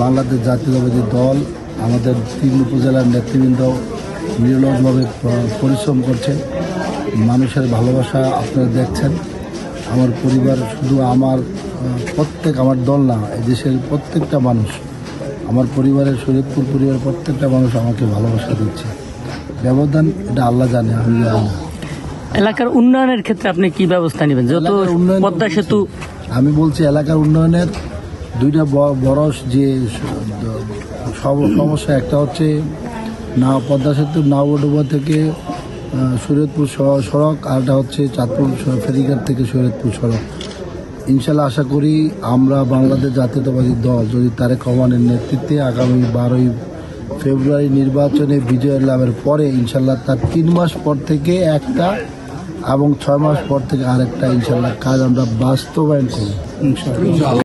বাংলাদেশ জাতীয়তাবাদী দল আমাদের 3 উপজেলার নেতৃবৃন্দ নিরলসভাবে পরিশ্রম করছে। মানুষের ভালোবাসা আপনারা দেখছেন। আমার পরিবার শুধু আমার দল না, এই দেশের প্রত্যেকটা মানুষ, আমার পরিবারের শরীয়তপুর পরিবারের প্রত্যেকটা মানুষ আমাকে ভালোবাসা দিচ্ছে। ব্যবধান এটা আল্লাহ জানে, আমি জানি না। এলাকার উন্নয়নের ক্ষেত্রে আপনি কি ব্যবস্থা নেবেন? যেহেতু পদ্মা সেতু, আমি বলছি এলাকার উন্নয়নের দুইটা বড় যে সমস্যা, একটা হচ্ছে না পদ্মা সেতু নাওডুবা থেকে শরীয়তপুর সড়ক, আর একটা হচ্ছে চাঁদপুর ফেরিঘাট থেকে শরীয়তপুর সড়ক। ইনশাল্লাহ আশা করি আমরা বাংলাদেশ জাতীয়তাবাদী দল যদি তারেক রহমানের নেতৃত্বে আগামী 12ই ফেব্রুয়ারি নির্বাচনে বিজয় লাভের পরে ইনশাল্লাহ তার 3 মাস পর থেকে একটা এবং 6 মাস পর থেকে আরেকটা ইনশাল্লাহ কাজ আমরা বাস্তবায়ন করব ইনশাল্লাহ।